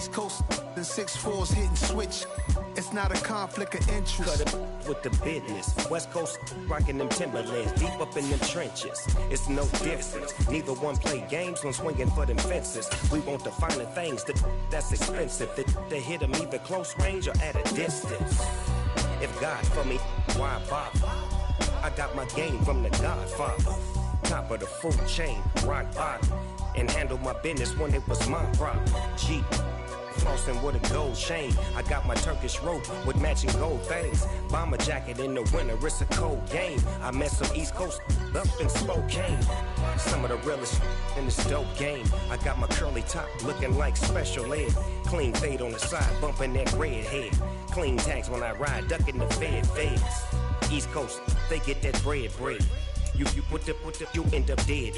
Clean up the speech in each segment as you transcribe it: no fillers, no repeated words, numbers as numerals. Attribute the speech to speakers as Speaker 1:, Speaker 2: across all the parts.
Speaker 1: East Coast and 6'4s hitting switch. It's not a conflict of interest.
Speaker 2: Cut it with the business. West Coast rocking them Timberlands, deep up in them trenches. It's no difference. Neither one play games when swinging for them fences. We want the finer things that's expensive. They hit them either close range or at a distance. If God for me, why bother? I got my game from the Godfather. Top of the food chain, rock bottom. And handle my business when it was my problem. Jeep. Flossing with a gold chain. I got my Turkish rope with matching gold things. Bomber jacket in the winter, it's a cold game. I met some East Coast up in Spokane. Some of the realest in this dope game. I got my curly top looking like special ed. Clean fade on the side, bumping that red head. Clean tags when I ride, ducking the feds. East Coast, they get that bread. You end up dead.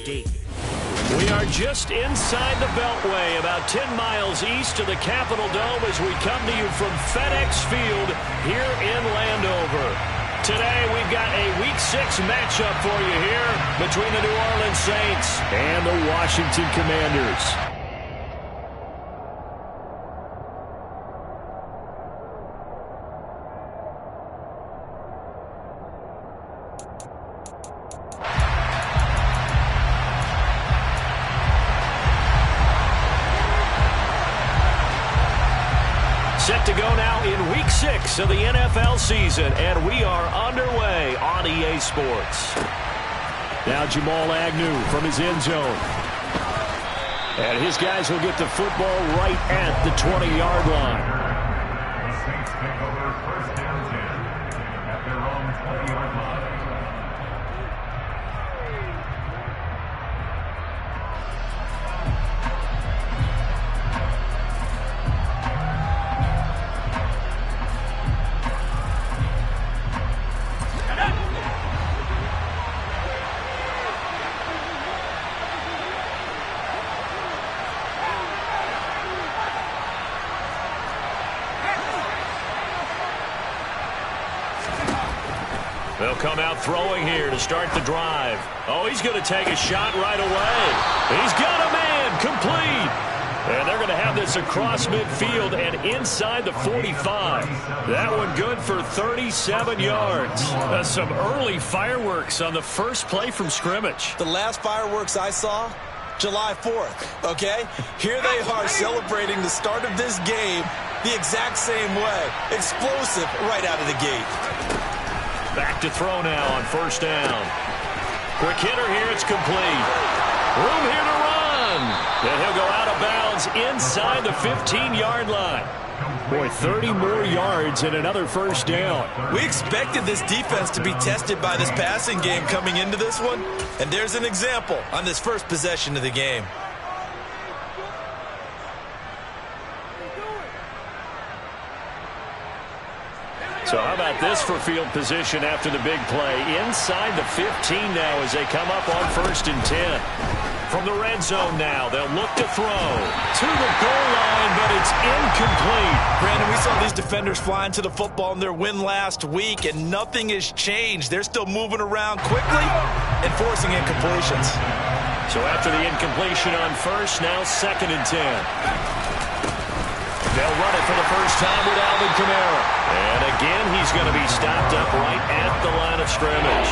Speaker 3: We are just inside the Beltway, about 10 miles east of the Capitol Dome as we come to you from FedEx Field here in Landover. Today we've got a Week 6 matchup for you here between the New Orleans Saints and the Washington Commanders. Set to go now in Week 6 of the NFL season, and we are underway on EA Sports. Now Jamal Agnew from his end zone. And his guys will get the football right at the 20-yard line.
Speaker 4: The Saints take over first down 10 at their own 20-yard line.
Speaker 3: They'll come out throwing here to start the drive. Oh, he's going to take a shot right away. He's got a man, complete. And they're going to have this across midfield and inside the 45. That one good for 37 yards. Some early fireworks on the first play from scrimmage.
Speaker 5: The last fireworks I saw, July 4th, okay? Here they are celebrating the start of this game the exact same way. Explosive right out of the gate.
Speaker 3: Back to throw now on first down. Quick hitter here, it's complete. Room here to run. And he'll go out of bounds inside the 15-yard line. Boy, 30 more yards and another first down.
Speaker 5: We expected this defense to be tested by this passing game coming into this one. And there's an example on this first possession of the game.
Speaker 3: So how about this for field position after the big play? Inside the 15 now as they come up on first and 10. From the red zone now, they'll look to throw to the goal line, but it's incomplete.
Speaker 5: Brandon, we saw these defenders flying to the football in their win last week, and nothing has changed. They're still moving around quickly and forcing incompletions.
Speaker 3: So after the incompletion on first, now second and 10. They'll run it for the first time with Alvin Kamara. And again, he's going to be stopped up right at the line of scrimmage.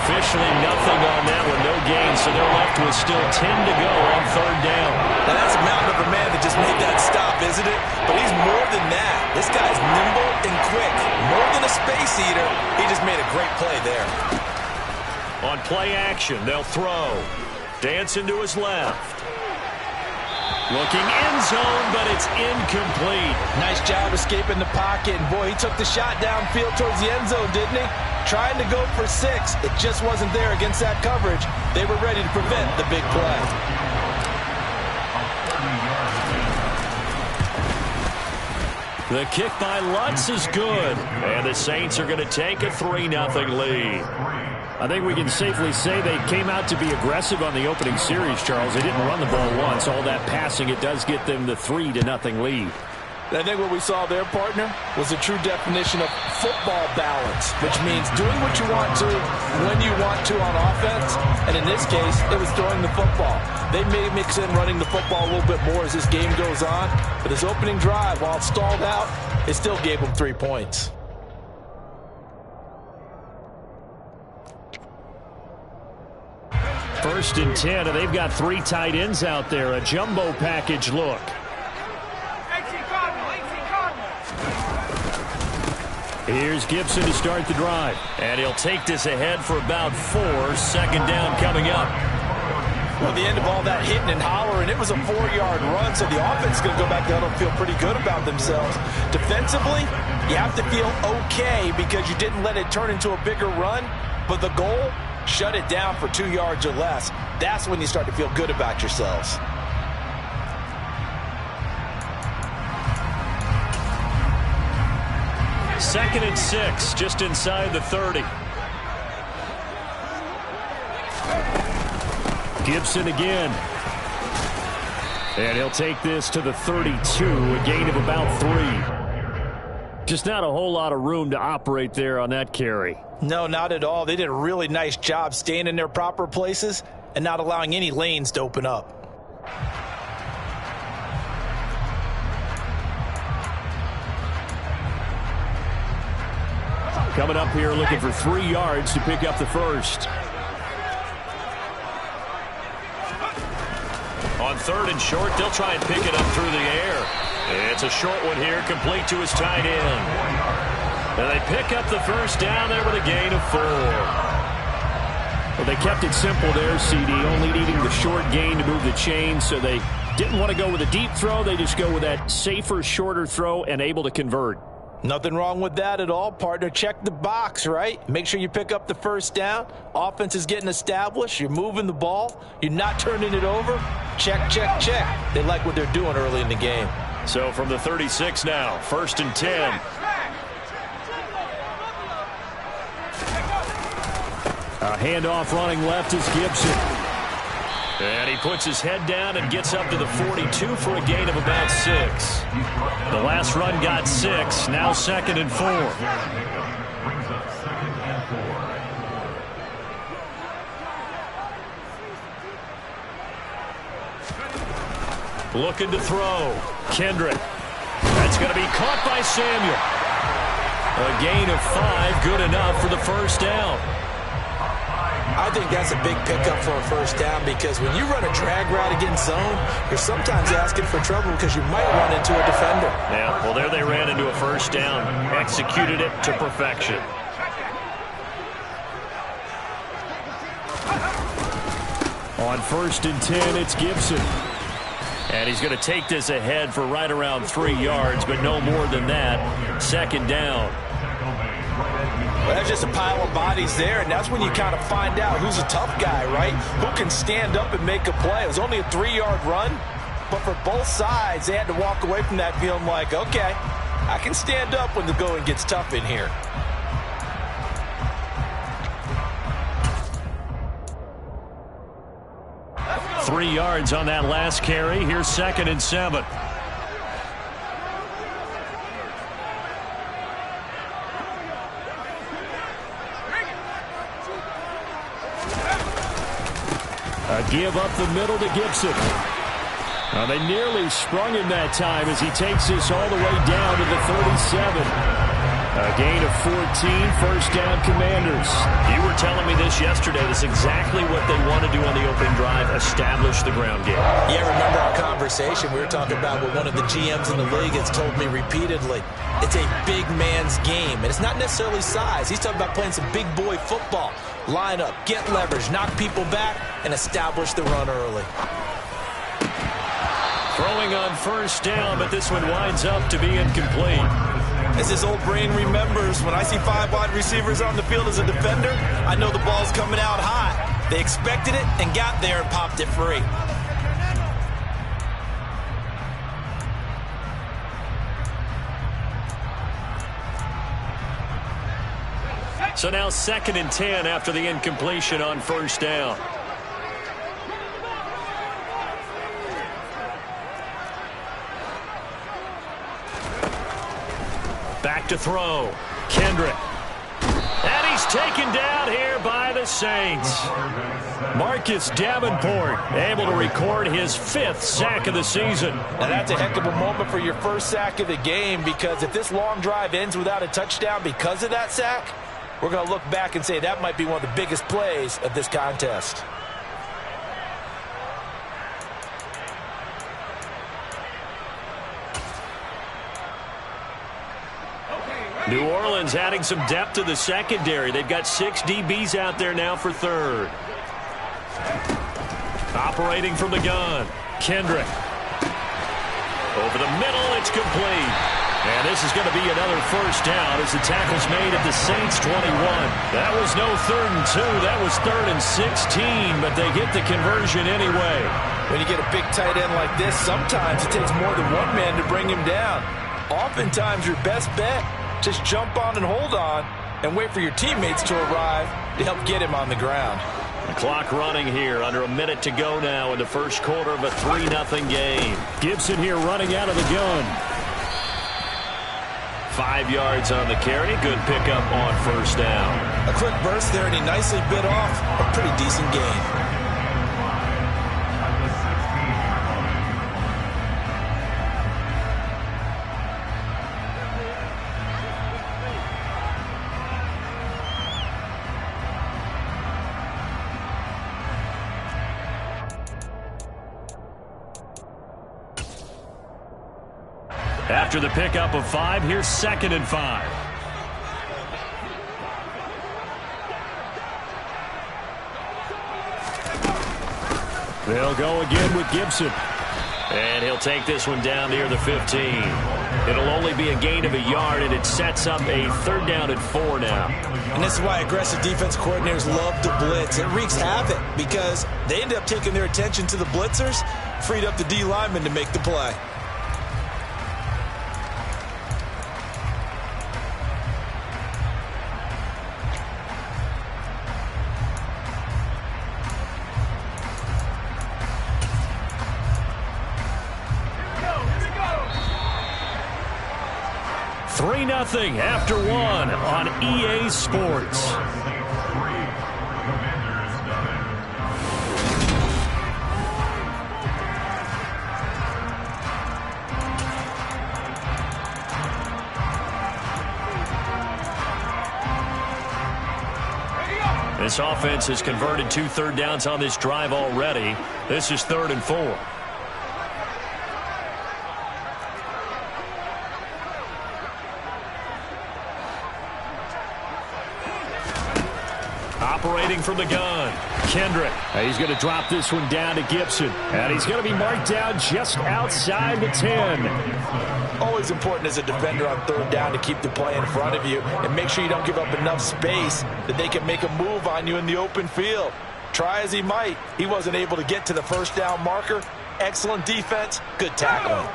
Speaker 3: Officially nothing on that one, no gain, so they're left with still 10 to go on third down.
Speaker 5: Now that's a mountain of a man that just made that stop, isn't it? But he's more than that. This guy's nimble and quick. More than a space eater, he just made a great play there.
Speaker 3: On play action, they'll throw. Dance into his left. Looking end zone, but it's incomplete.
Speaker 5: Nice job escaping the pocket. And boy, he took the shot downfield towards the end zone, didn't he? Trying to go for 6. It just wasn't there against that coverage. They were ready to prevent the big play.
Speaker 3: The kick by Lutz is good. And the Saints are going to take a 3-0 lead.
Speaker 6: I think we can safely say they came out to be aggressive on the opening series, Charles. They didn't run the ball once. All that passing, it does get them the 3-0 lead.
Speaker 5: I think what we saw there, partner, was a true definition of football balance, which means doing what you want to, when you want to on offense. And in this case, it was throwing the football. They may mix in running the football a little bit more as this game goes on. But this opening drive, while it stalled out, it still gave them 3 points.
Speaker 3: First and 10, and they've got 3 tight ends out there. A jumbo package look. Here's Gibson to start the drive. And he'll take this ahead for about 4. Second down coming up.
Speaker 5: Well, the end of all that hitting and hollering, it was a 4-yard run, so the offense is going to go back down and feel pretty good about themselves. Defensively, you have to feel okay because you didn't let it turn into a bigger run, but the goal, shut it down for 2 yards or less. That's when you start to feel good about yourselves.
Speaker 3: Second and 6, just inside the 30. Gibson again. And he'll take this to the 32, a gain of about 3. Just not a whole lot of room to operate there on that carry.
Speaker 5: No, not at all. They did a really nice job staying in their proper places and not allowing any lanes to open up.
Speaker 3: Coming up here looking for 3 yards to pick up the first. On 3rd and short, they'll try and pick it up through the air. It's a short one here, complete to his tight end. And they pick up the first down there with a gain of 4. Well, they kept it simple there, CD, only needing the short gain to move the chain, so they didn't want to go with a deep throw. They just go with that safer, shorter throw and able to convert.
Speaker 5: Nothing wrong with that at all, partner. Check the box, right? Make sure you pick up the first down. Offense is getting established. You're moving the ball. You're not turning it over. Check, check, check. They like what they're doing early in the game.
Speaker 3: So from the 36 now, 1st and 10. A handoff running left is Gibson. And he puts his head down and gets up to the 42 for a gain of about 6. The last run got 6. Now 2nd and 4.
Speaker 4: Brings up 2nd and 4.
Speaker 3: Looking to throw. Kendrick. That's going to be caught by Samuel. A gain of 5, good enough for the first down.
Speaker 5: I think that's a big pickup for a first down because when you run a drag route against zone, you're sometimes asking for trouble because you might run into a defender.
Speaker 3: Yeah, well, there they ran into a first down. Executed it to perfection. On 1st and 10, it's Gibson. And he's going to take this ahead for right around 3 yards, but no more than that. 2nd down.
Speaker 5: Well, that's just a pile of bodies there, and that's when you kind of find out who's a tough guy, right? Who can stand up and make a play. It was only a 3-yard run, but for both sides, they had to walk away from that feeling like, okay, I can stand up when the going gets tough in here.
Speaker 3: Let's go. 3 yards on that last carry. Here's 2nd and 7. A give up the middle to Gibson. They nearly sprung him that time as he takes this all the way down to the 37. A gain of 14, first down Commanders. You were telling me this yesterday. This is exactly what they want to do on the opening drive, establish the ground game.
Speaker 5: Yeah, remember our conversation. We were talking about what one of the GMs in the league has told me repeatedly. It's a big man's game, and it's not necessarily size. He's talking about playing some big boy football. Line up, get leverage, knock people back, and establish the run early.
Speaker 3: Throwing on first down, but this one winds up to be incomplete.
Speaker 5: As his old brain remembers, when I see 5 wide receivers on the field as a defender, I know the ball's coming out hot. They expected it and got there and popped it free.
Speaker 3: So now 2nd and 10 after the incompletion on first down. Back to throw. Kendrick. And he's taken down here by the Saints. Marcus Davenport able to record his 5th sack of the season.
Speaker 5: Now that's a heck of a moment for your first sack of the game, because if this long drive ends without a touchdown because of that sack, we're going to look back and say that might be one of the biggest plays of this contest.
Speaker 3: New Orleans adding some depth to the secondary. They've got 6 DBs out there now for 3rd. Operating from the gun, Kendrick. Over the middle, it's complete. And this is going to be another first down as the tackle's made at the Saints 21. That was no 3rd and 2. That was 3rd and 16, but they get the conversion anyway.
Speaker 5: When you get a big tight end like this, sometimes it takes more than one man to bring him down. Oftentimes, your best bet, just jump on and hold on and wait for your teammates to arrive to help get him on the ground.
Speaker 3: The clock running here, under a minute to go now in the first quarter of a 3-0 game.
Speaker 6: Gibson here running out of the gun.
Speaker 3: 5 yards on the carry. Good pickup on first down.
Speaker 5: A quick burst there, and he nicely bit off a pretty decent gain.
Speaker 3: After the pickup of 5, here's 2nd and 5.
Speaker 6: They'll go again with Gibson.
Speaker 3: And he'll take this one down near the 15. It'll only be a gain of a yard, and it sets up a 3rd down and 4 now.
Speaker 5: And this is why aggressive defense coordinators love to blitz. It wreaks havoc because they end up taking their attention to the blitzers, freed up the D lineman to make the play.
Speaker 3: Nothing after 1 on EA Sports. This offense has converted 2 third downs on this drive already. This is 3rd and 4. Operating from the gun, Kendrick.
Speaker 6: He's going to drop this one down to Gibson. And he's going to be marked down just outside the 10.
Speaker 5: Always important as a defender on 3rd down to keep the play in front of you and make sure you don't give up enough space that they can make a move on you in the open field. Try as he might, he wasn't able to get to the first down marker. Excellent defense, good tackling.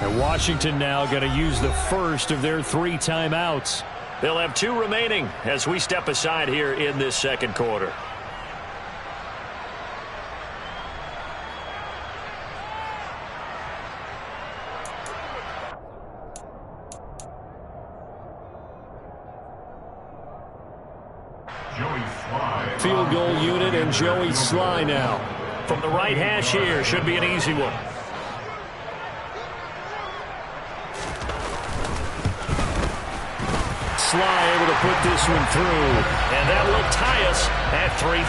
Speaker 6: And Washington now going to use the first of their 3 timeouts.
Speaker 3: They'll have 2 remaining as we step aside here in this 2nd quarter.
Speaker 6: Field goal unit and Joey Sly now.
Speaker 3: From the right hash here, should be an easy one.
Speaker 6: Sly able to put this one through.
Speaker 3: And that will tie us at 3-3.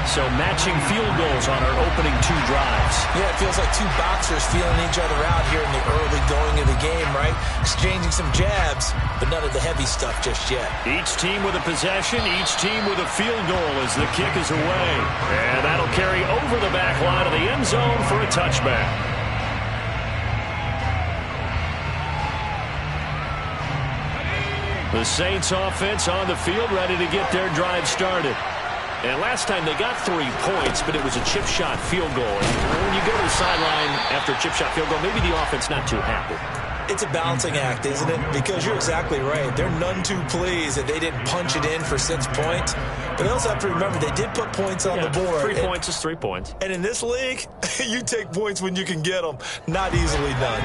Speaker 3: So matching field goals on our opening 2 drives.
Speaker 5: Yeah, it feels like 2 boxers feeling each other out here in the early going of the game, right? Exchanging some jabs, but none of the heavy stuff just yet.
Speaker 3: Each team with a possession, each team with a field goal as the kick is away. And that'll carry over the back line of the end zone for a touchback. The Saints offense on the field ready to get their drive started. And last time they got 3 points, but it was a chip shot field goal. And when you go to the sideline after a chip shot field goal, maybe the offense not too happy.
Speaker 5: It's a balancing act, isn't it? Because you're exactly right. They're none too pleased that they didn't punch it in for 6 points. But they also have to remember they did put points on the board.
Speaker 3: 3 points is 3 points.
Speaker 5: And in this league, you take points when you can get them. Not easily done.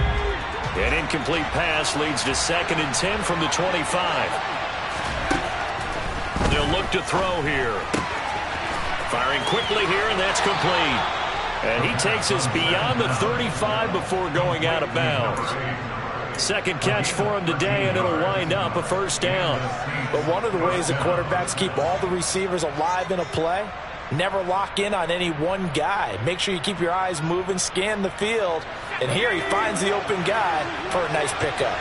Speaker 3: An incomplete pass leads to 2nd and 10 from the 25. They'll look to throw here. Firing quickly here, and that's complete. And he takes us beyond the 35 before going out of bounds. Second catch for him today, and it'll wind up a first down.
Speaker 5: But one of the ways that quarterbacks keep all the receivers alive in a play, never lock in on any one guy. Make sure you keep your eyes moving, scan the field. And here he finds the open guy for a nice pickup.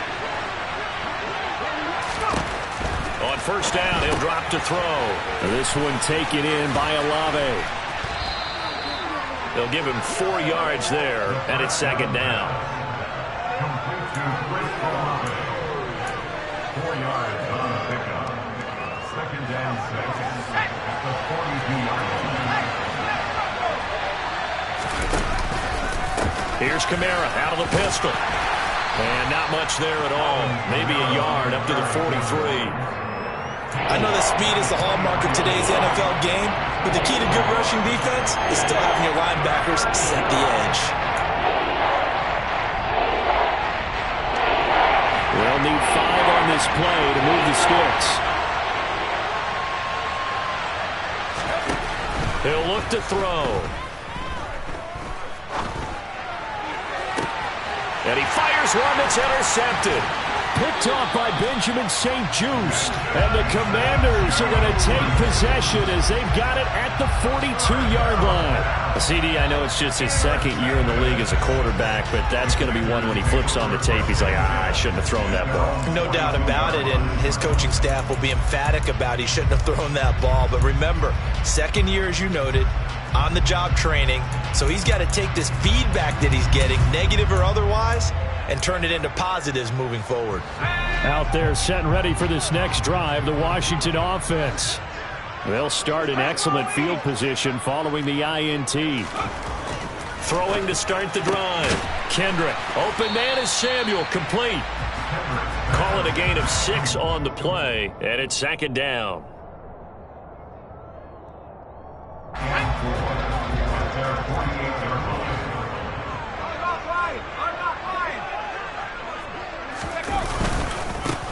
Speaker 3: On first down, he'll drop to throw.
Speaker 6: This one taken in by Olave.
Speaker 3: They'll give him 4 yards there, and it's 2nd down.
Speaker 4: Complete to Chris Olave. 4 yards on the pickup. 2nd and 6 at the 42-yard line.
Speaker 3: Here's Kamara out of the pistol. And not much there at all. Maybe a yard up to the 43.
Speaker 5: I know that speed is the hallmark of today's NFL game, but the key to good rushing defense is still having your linebackers set the edge.
Speaker 6: They'll need 5 on this play to move the sticks.
Speaker 3: He'll look to throw. And he fires one that's intercepted.
Speaker 6: Picked off by Benjamin St-Juste. And the Commanders are going to take possession as they've got it at the 42-yard line.
Speaker 3: CD, I know it's just his 2nd year in the league as a quarterback, but that's going to be one when he flips on the tape. He's like, I shouldn't have thrown that ball.
Speaker 5: No doubt about it, and his coaching staff will be emphatic about he shouldn't have thrown that ball. But remember, 2nd year, as you noted, on-the-job training. So he's got to take this feedback that he's getting, negative or otherwise, and turn it into positives moving forward.
Speaker 6: Out there set and ready for this next drive, the Washington offense. They'll start in excellent field position following the INT.
Speaker 3: Throwing to start the drive. Kendrick. Open man is Samuel. Complete. Call it a gain of 6 on the play, and it's 2nd down.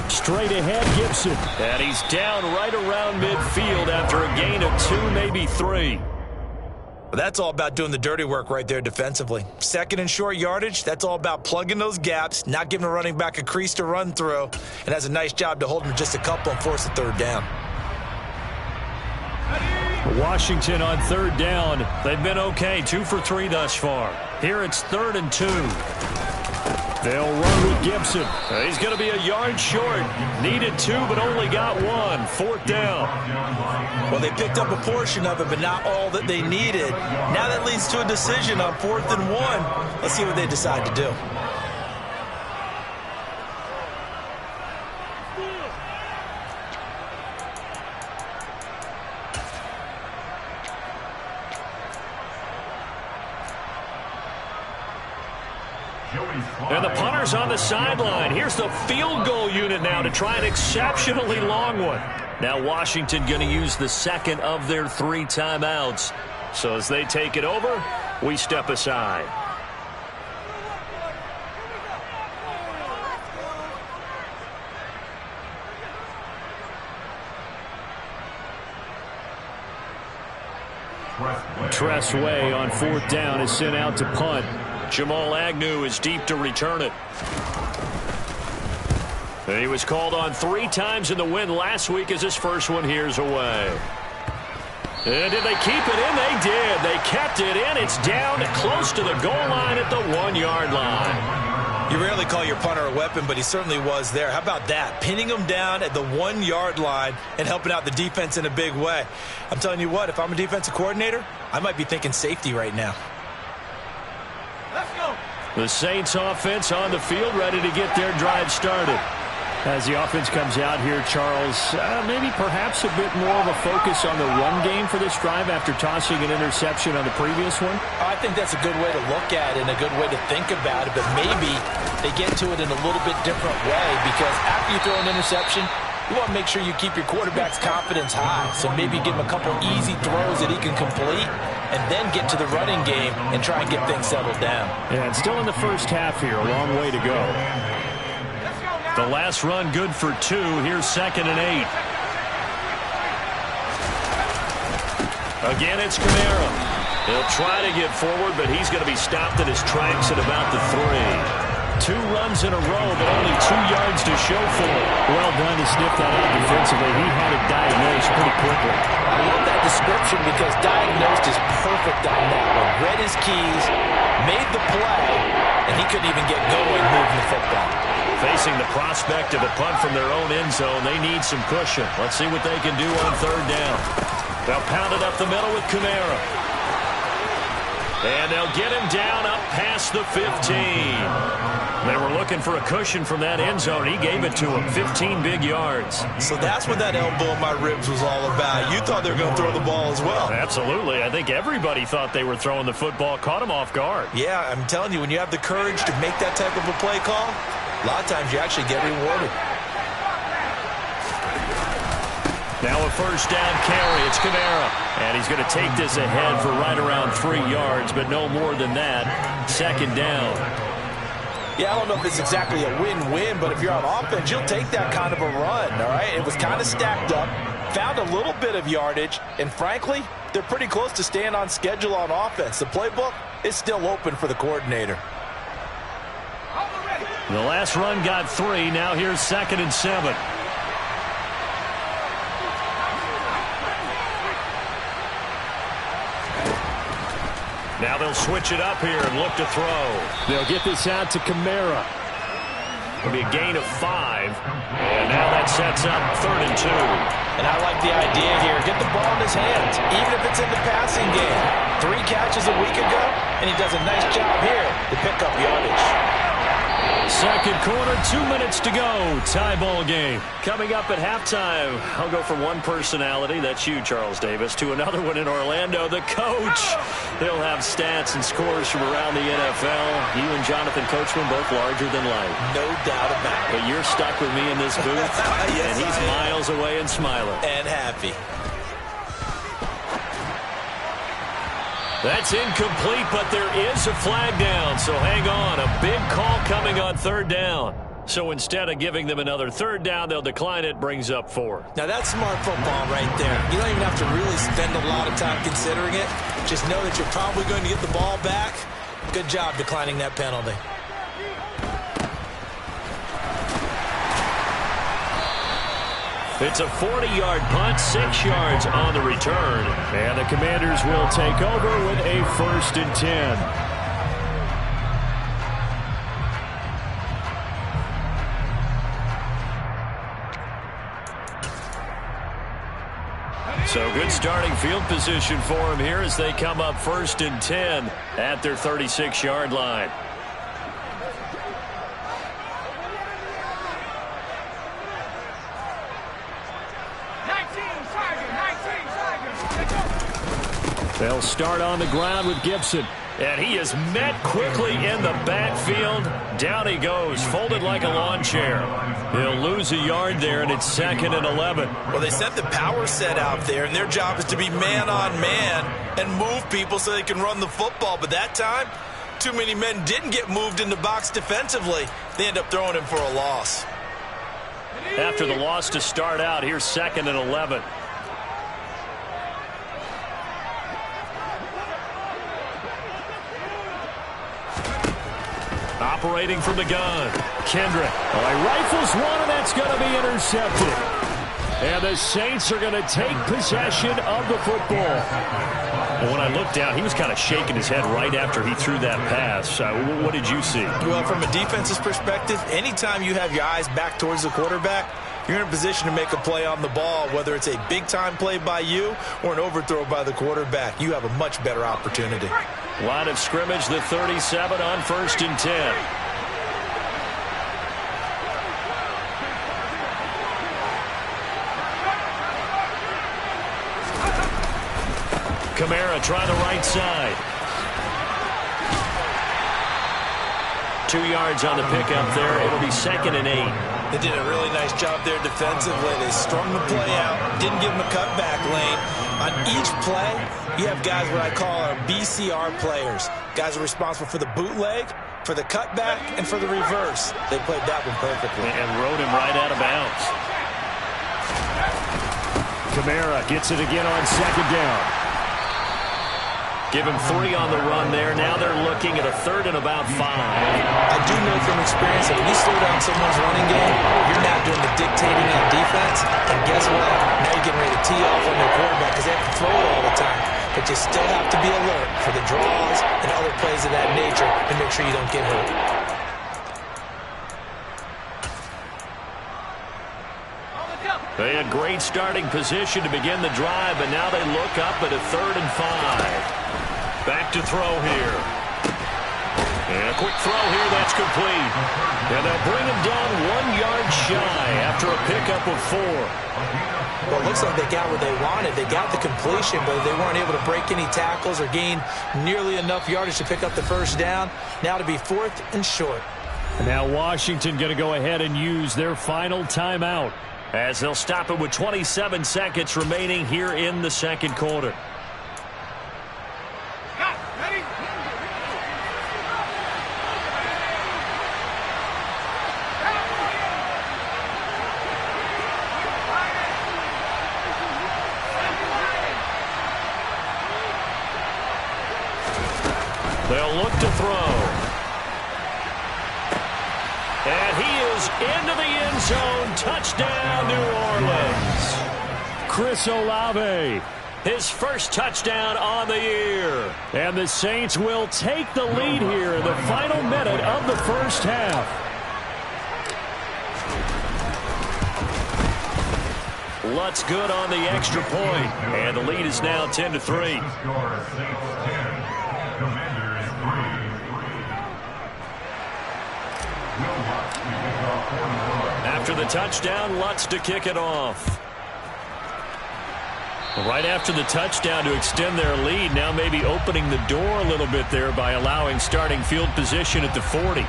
Speaker 6: Straight ahead, Gibson.
Speaker 3: And he's down right around midfield after a gain of 2, maybe 3.
Speaker 5: Well, that's all about doing the dirty work right there defensively. 2nd and short yardage, that's all about plugging those gaps, not giving a running back a crease to run through, and has a nice job to hold him just a couple and force a 3rd down.
Speaker 6: Washington on 3rd down.
Speaker 3: They've been okay, 2 for 3 thus far. Here it's 3rd and 2.
Speaker 6: They'll run with Gibson.
Speaker 3: He's going to be a yard short. Needed 2, but only got 1. 4th down.
Speaker 5: Well, they picked up a portion of it, but not all that they needed. Now that leads to a decision on 4th and 1. Let's see what they decide to do.
Speaker 3: And the punter's on the sideline. Here's the field goal unit now to try an exceptionally long one. Now Washington going to use the 2nd of their 3 timeouts. So as they take it over, we step aside.
Speaker 6: Tress Way on 4th down is sent out to punt.
Speaker 3: Jamal Agnew is deep to return it. He was called on 3 times in the win last week as his first one here's away. And did they keep it in? They did. They kept it in. It's down close to the goal line at the 1-yard line.
Speaker 5: You rarely call your punter a weapon, but he certainly was there. How about that? Pinning him down at the 1-yard line and helping out the defense in a big way. I'm telling you what, if I'm a defensive coordinator, I might be thinking safety right now.
Speaker 3: The Saints offense on the field ready to get their drive started.
Speaker 6: As the offense comes out here, Charles, maybe perhaps a bit more of a focus on the run game for this drive after tossing an interception on the previous one?
Speaker 5: I think that's a good way to look at it and a good way to think about it, but maybe they get to it in a little bit different way, because after you throw an interception, you want to make sure you keep your quarterback's confidence high. So maybe give him a couple easy throws that he can complete and then get to the running game and try and get things settled down.
Speaker 6: Yeah, it's still in the first half here. A long way to go.
Speaker 3: The last run good for 2. Here's 2nd and 8. Again, it's Kamara. He'll try to get forward, but he's going to be stopped in his tracks at about the 3. 2 runs in a row, but only 2 yards to show for it. Well done to sniff that out defensively. He had it diagnosed pretty quickly.
Speaker 5: I love that description because diagnosed is perfect on that one. Read his keys, made the play, and he couldn't even get going moving the football.
Speaker 3: Facing the prospect of a punt from their own end zone, they need some cushion. Let's see what they can do on 3rd down. They'll pound it up the middle with Kamara. And they'll get him down up past the 15. They were looking for a cushion from that end zone. He gave it to him, 15 big yards.
Speaker 7: So that's what that elbow in my ribs was all about. You thought they were going to throw the ball as well.
Speaker 3: Absolutely. I think everybody thought they were throwing the football. Caught him off guard.
Speaker 7: Yeah, I'm telling you, when you have the courage to make that type of a play call, a lot of times you actually get rewarded.
Speaker 3: Now a 1st down carry. It's Kamara. And he's going to take this ahead for right around 3 yards, but no more than that. 2nd down.
Speaker 5: Yeah, I don't know if it's exactly a win-win, but if you're on offense, you'll take that kind of a run, all right? It was kind of stacked up, found a little bit of yardage, and frankly, they're pretty close to staying on schedule on offense. The playbook is still open for the coordinator.
Speaker 3: The last run got 3. Now here's 2nd and 7. Now they'll switch it up here and look to throw.
Speaker 6: They'll get this out to Kamara.
Speaker 3: It'll be a gain of 5. And now that sets up 3rd and 2.
Speaker 5: And I like the idea here. Get the ball in his hands, even if it's in the passing game. 3 catches a week ago, and he does a nice job here to pick up yardage.
Speaker 3: 2nd quarter, 2 minutes to go. Tie ball game. Coming up at halftime, I'll go from one personality, that's you, Charles Davis, to another one in Orlando, the coach. They'll have stats and scores from around the NFL. You and Jonathan Coachman both larger than life.
Speaker 7: No doubt about it.
Speaker 3: But you're stuck with me in this booth,
Speaker 7: Yes,
Speaker 3: and he's miles away and smiling.
Speaker 7: And happy.
Speaker 3: That's incomplete, but there is a flag down, so hang on. A big call coming on 3rd down. So instead of giving them another 3rd down, they'll decline it, brings up 4.
Speaker 7: Now that's smart football right there. You don't even have to really spend a lot of time considering it. Just know that you're probably going to get the ball back. Good job declining that penalty.
Speaker 3: It's a 40-yard punt, 6 yards on the return.
Speaker 6: And the Commanders will take over with a 1st and 10.
Speaker 3: So good starting field position for them here as they come up 1st and 10 at their 36-yard line.
Speaker 6: They'll start on the ground with Gibson.
Speaker 3: And he is met quickly in the backfield. Down he goes, folded like a lawn chair. He'll lose a yard there, and it's 2nd and 11.
Speaker 7: Well, they sent the power set out there, and their job is to be man-on-man and move people so they can run the football. But that time, too many men didn't get moved in the box defensively. They end up throwing him for a loss.
Speaker 3: After the loss to start out, here's 2nd and 11. Operating from the gun, Kendrick.
Speaker 6: Oh, he rifles one, and that's going to be intercepted. And the Saints are going to take possession of the football.
Speaker 3: And when I looked down, he was kind of shaking his head right after he threw that pass. What did you see?
Speaker 7: Well, from a defense's perspective, anytime you have your eyes back towards the quarterback, you're in a position to make a play on the ball, whether it's a big-time play by you or an overthrow by the quarterback. You have a much better opportunity.
Speaker 3: Line of scrimmage, the 37 on 1st and 10. Kamara trying the right side. 2 yards on the pickup there. It'll be 2nd and 8.
Speaker 7: They did a really nice job there defensively. They strung the play out, didn't give them a cutback lane. On each play, you have guys what I call our BCR players. Guys are responsible for the bootleg, for the cutback, and for the reverse. They played that one perfectly.
Speaker 3: And rode him right out of bounds.
Speaker 6: Kamara gets it again on 2nd down.
Speaker 3: Give him 3 on the run there. Now they're looking at a 3rd and about 5.
Speaker 7: I do know from experience that when you slow down someone's running game, you're not doing the dictating on defense. And guess what? Now you're getting ready to tee off on their quarterback because they have to throw it all the time. But you still have to be alert for the draws and other plays of that nature and make sure you don't get hurt.
Speaker 3: They had great starting position to begin the drive, but now they look up at a 3rd and 5. Back to throw here. And a quick throw here, that's complete. And they'll bring him down 1 yard shy after a pickup of 4.
Speaker 7: Well, it looks like they got what they wanted. They got the completion, but they weren't able to break any tackles or gain nearly enough yardage to pick up the 1st down. Now to be 4th and short.
Speaker 6: Now Washington going to go ahead and use their final timeout,
Speaker 3: as they'll stop it with 27 seconds remaining here in the 2nd quarter. They'll look to throw. And he is into the end zone. Touchdown, New Orleans.
Speaker 6: Chris Olave,
Speaker 3: his first touchdown on the year.
Speaker 6: And the Saints will take the lead here in the final minute of the 1st half.
Speaker 3: Lutz good on the extra point. And the lead is now 10-3. After the touchdown, Lutz to kick it off. Right after the touchdown to extend their lead, now maybe opening the door a little bit there by allowing starting field position at the 40.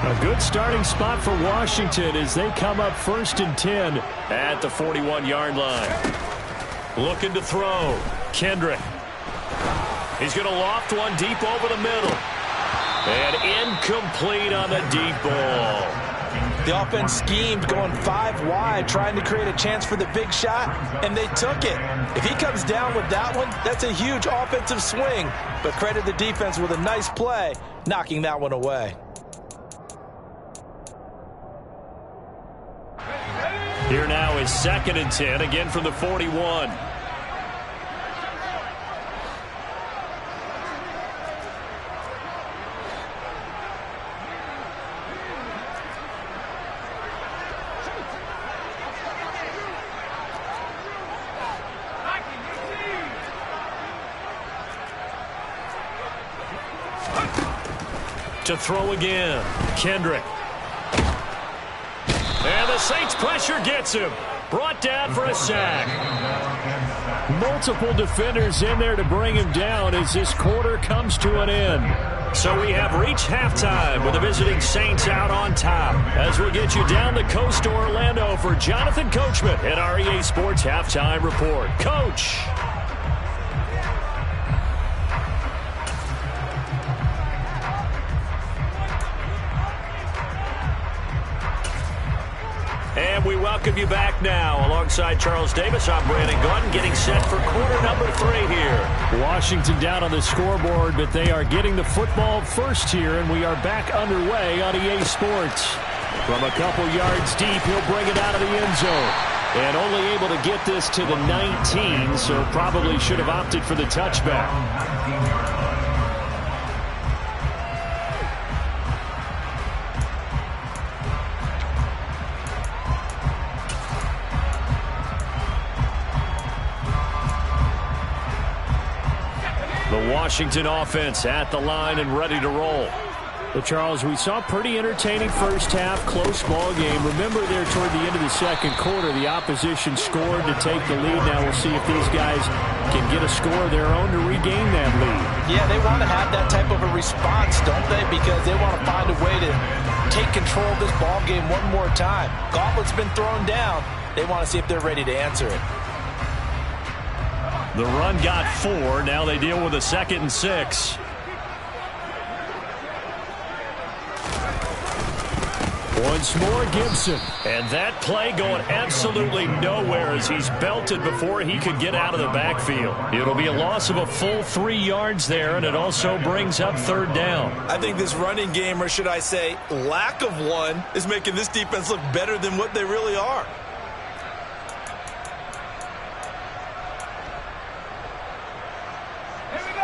Speaker 6: A good starting spot for Washington as they come up 1st and 10
Speaker 3: at the 41-yard line. Looking to throw. Kendrick. He's going to loft one deep over the middle. And incomplete on the deep ball.
Speaker 7: The offense schemed going 5 wide, trying to create a chance for the big shot, and they took it. If he comes down with that one, that's a huge offensive swing. But credit the defense with a nice play, knocking that one away.
Speaker 3: Here now is 2nd and 10, again from the 41. To throw again, Kendrick. And the Saints pressure gets him. Brought down for a sack.
Speaker 6: Multiple defenders in there to bring him down as this quarter comes to an end.
Speaker 3: So we have reached halftime with the visiting Saints out on top. As we'll get you down the coast to Orlando for Jonathan Coachman at our EA Sports Halftime Report. Coach. And we welcome you back now. Alongside Charles Davis, I'm Brandon Gaudin, getting set for quarter number 3 here.
Speaker 6: Washington down on the scoreboard, but they are getting the football first here, and we are back underway on EA Sports. From a couple yards deep, he'll bring it out of the end zone. And only able to get this to the 19, so probably should have opted for the touchback. The Washington offense at the line and ready to roll. Well, Charles, we saw pretty entertaining first half, close ball game. Remember there toward the end of the second quarter, the opposition scored to take the lead. Now we'll see if these guys can get a score of their own to regain that lead.
Speaker 5: Yeah, they want to have that type of a response, don't they? Because they want to find a way to take control of this ball game one more time. Gauntlet's been thrown down. They want to see if they're ready to answer it.
Speaker 6: The run got 4. Now they deal with a 2nd and 6. Once more, Gibson. And that play going absolutely nowhere as he's belted before he could get out of the backfield. It'll be a loss of a full 3 yards there, and it also brings up 3rd down.
Speaker 7: I think this running game, or should I say lack of one, is making this defense look better than what they really are.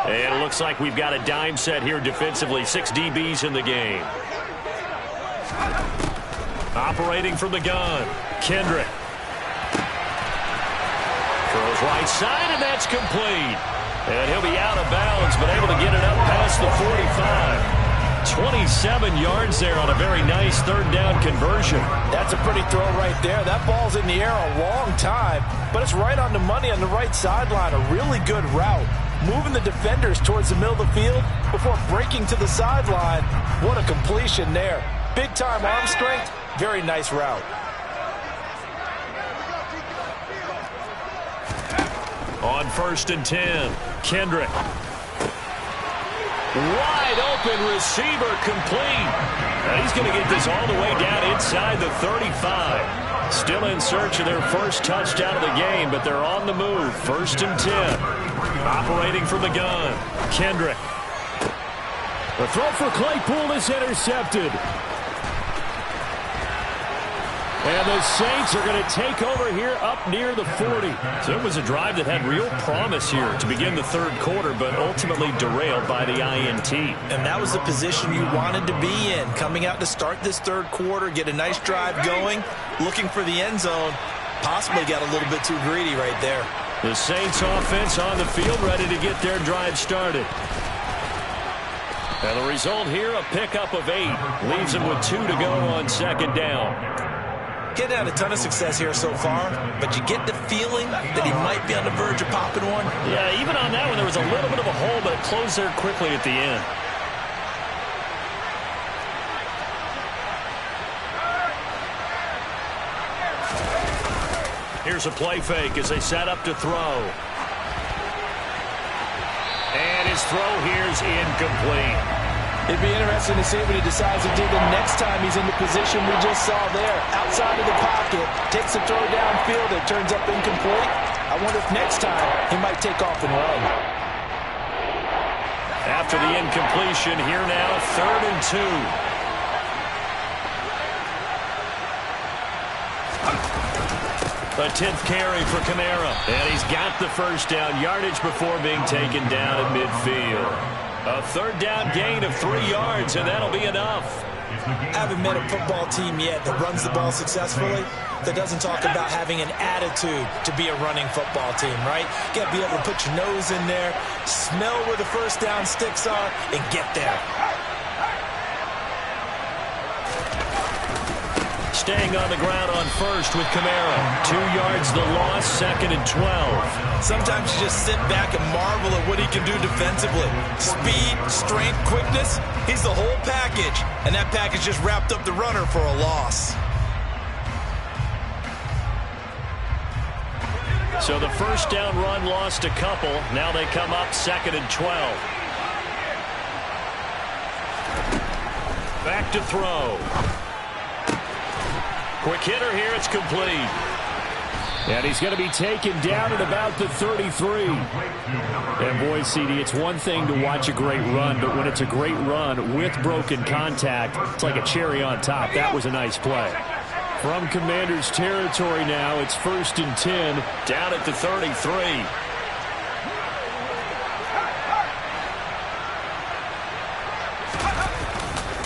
Speaker 6: And it looks like we've got a dime set here defensively. 6 DBs in the game. Operating from the gun, Kendrick. Throws right side, and that's complete. And he'll be out of bounds, but able to get it up past the 45. 27 yards there on a very nice 3rd down conversion.
Speaker 5: That's a pretty throw right there. That ball's in the air a long time, but it's right on the money on the right sideline. A really good route. Moving the defenders towards the middle of the field before breaking to the sideline. What a completion there. Big-time arm strength. Very nice route.
Speaker 6: On 1st and 10, Kendrick. Wide open receiver complete. And he's going to get this all the way down inside the 35. Still in search of their first touchdown of the game, but they're on the move. 1st and 10. Operating from the gun, Kendrick. The throw for Claypool is intercepted. And the Saints are going to take over here up near the 40. So it was a drive that had real promise here to begin the 3rd quarter, but ultimately derailed by the INT.
Speaker 7: And that was the position you wanted to be in. Coming out to start this 3rd quarter, get a nice drive going, looking for the end zone. Possibly got a little bit too greedy right there.
Speaker 6: The Saints offense on the field ready to get their drive started. And the result here, a pickup of 8. Leaves them with 2 to go on 2nd down.
Speaker 7: Getting had a ton of success here so far, but you get the feeling that he might be on the verge of popping one.
Speaker 6: Yeah, even on that one, there was a little bit of a hole, but it closed there quickly at the end. Here's a play fake as they set up to throw. And his throw here's incomplete.
Speaker 5: It'd be interesting to see what he decides to do the next time he's in the position we just saw there. Outside of the pocket, takes a throw downfield, it turns up incomplete. I wonder if next time he might take off and run.
Speaker 6: After the incompletion, here now, 3rd and 2. A 10th carry for Kamara. And he's got the 1st down yardage before being taken down at midfield. A 3rd down gain of 3 yards, and that'll be enough.
Speaker 7: I haven't met a football team yet that runs the ball successfully that doesn't talk about having an attitude to be a running football team, right? You got to be able to put your nose in there, smell where the 1st down sticks are, and get there.
Speaker 6: Staying on the ground on 1st with Kamara. 2 yards the loss, 2nd and 12.
Speaker 7: Sometimes you just sit back and marvel at what he can do defensively. Speed, strength, quickness, he's the whole package. And that package just wrapped up the runner for a loss.
Speaker 6: So the 1st down run lost a couple. Now they come up 2nd and 12. Back to throw. Quick hitter here, it's complete. And he's going to be taken down at about the 33. And boy, CD, it's one thing to watch a great run, but when it's a great run with broken contact, it's like a cherry on top. That was a nice play. From Commanders territory now, it's 1st and 10, down at the 33.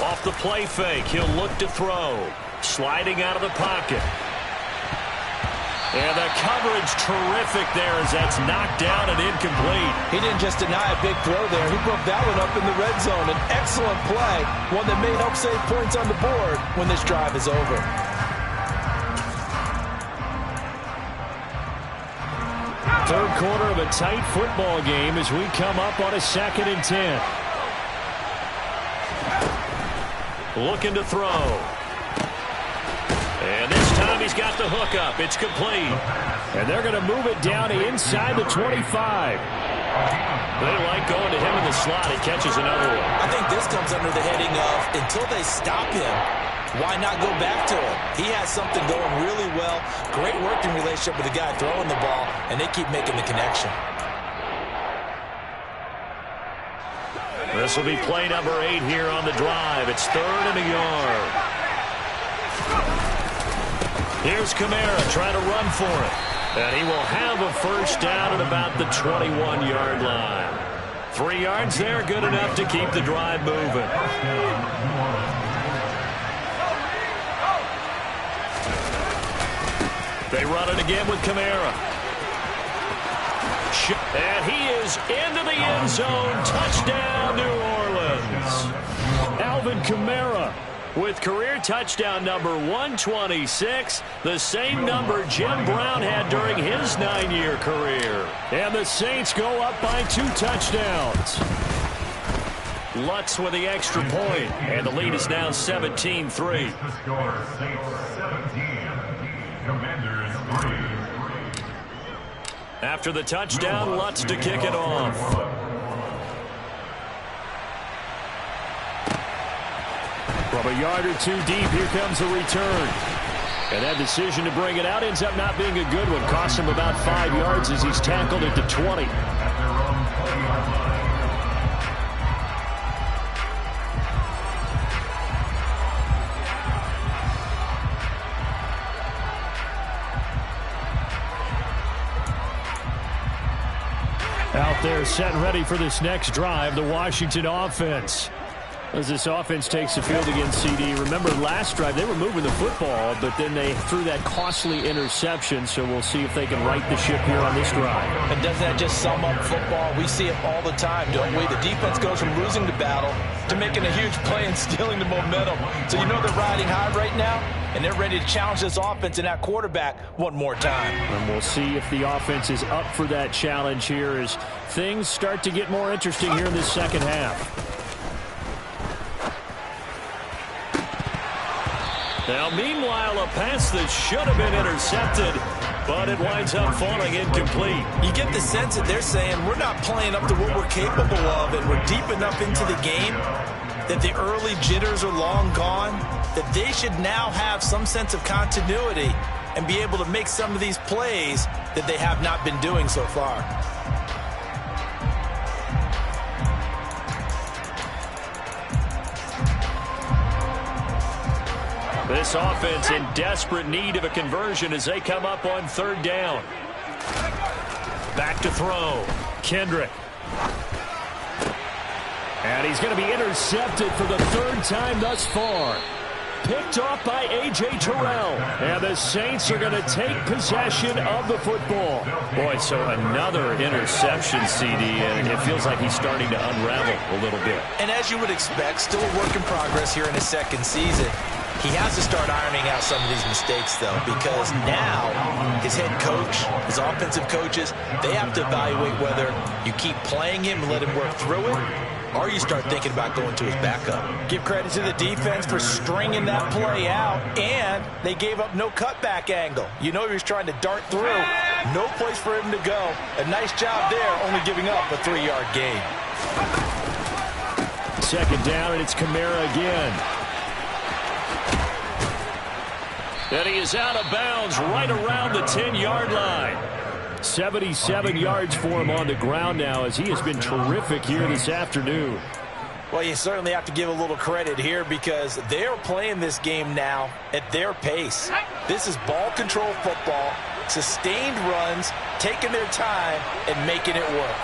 Speaker 6: Off the play fake, he'll look to throw. Sliding out of the pocket. And the coverage terrific there as that's knocked down and incomplete.
Speaker 5: He didn't just deny a big throw there. He broke that one up in the red zone. An excellent play, one that may help save points on the board when this drive is over.
Speaker 6: Third quarter of a tight football game as we come up on a 2nd and 10. Looking to throw. And this time he's got the hook up. It's complete.
Speaker 3: And they're going to move it down inside the 25.
Speaker 6: They like going to him in the slot. He catches another one.
Speaker 7: I think this comes under the heading of until they stop him, why not go back to him? He has something going really well. Great working relationship with the guy throwing the ball, and they keep making the connection.
Speaker 3: This will be play number 8 here on the drive. It's 3rd and a yard. Here's Kamara trying to run for it. And he will have a first down at about the 21-yard line. 3 yards there, good enough to keep the drive moving. They run it again with Kamara. And he is into the end zone. Touchdown, New Orleans. Alvin Kamara with career touchdown number 126, the same number Jim Brown had during his 9-year career. And the Saints go up by 2 touchdowns. Lutz with the extra point, and the lead is now 17-3.
Speaker 4: The score, Saints 17, Commanders 3.
Speaker 3: After the touchdown, Lutz to kick it off. From a yard or 2 deep, here comes a return. And that decision to bring it out ends up not being a good one. Costs him about 5 yards as he's tackled at the 20. Out there set and ready for this next drive, the Washington offense. As this offense takes the field against CD. Remember last drive they were moving the football, but then they threw that costly interception, so we'll see if they can right the ship here on this drive.
Speaker 5: And doesn't that just sum up football? We see it all the time, don't we? The defense goes from losing the battle to making a huge play and stealing the momentum. So you know they're riding high right now, and they're ready to challenge this offense and that quarterback one more time.
Speaker 3: And we'll see if the offense is up for that challenge here as things start to get more interesting here in this second half. Now, meanwhile, a pass that should have been intercepted, but it winds up falling incomplete.
Speaker 7: You get the sense that they're saying we're not playing up to what we're capable of, and we're deep enough into the game that the early jitters are long gone, that they should now have some sense of continuity and be able to make some of these plays that they have not been doing so far.
Speaker 3: This offense in desperate need of a conversion as they come up on 3rd down. Back to throw. Kendrick. And he's going to be intercepted for the 3rd time thus far. Picked off by A.J. Terrell. And the Saints are going to take possession of the football. Boy, so another interception, CD, and it feels like he's starting to unravel a little bit.
Speaker 7: And as you would expect, still a work in progress here in his 2nd season. He has to start ironing out some of these mistakes, though, because now his head coach, his offensive coaches, they have to evaluate whether you keep playing him and let him work through it, or you start thinking about going to his backup.
Speaker 5: Give credit to the defense for stringing that play out, and they gave up no cutback angle. You know he was trying to dart through. No place for him to go. A nice job there, only giving up a 3-yard gain.
Speaker 3: 2nd down, and it's Kamara again. And he is out of bounds right around the 10-yard line. 77 yards for him on the ground now as he has been terrific here this afternoon.
Speaker 5: Well, you certainly have to give a little credit here because they're playing this game now at their pace. This is ball control football, sustained runs, taking their time and making it work.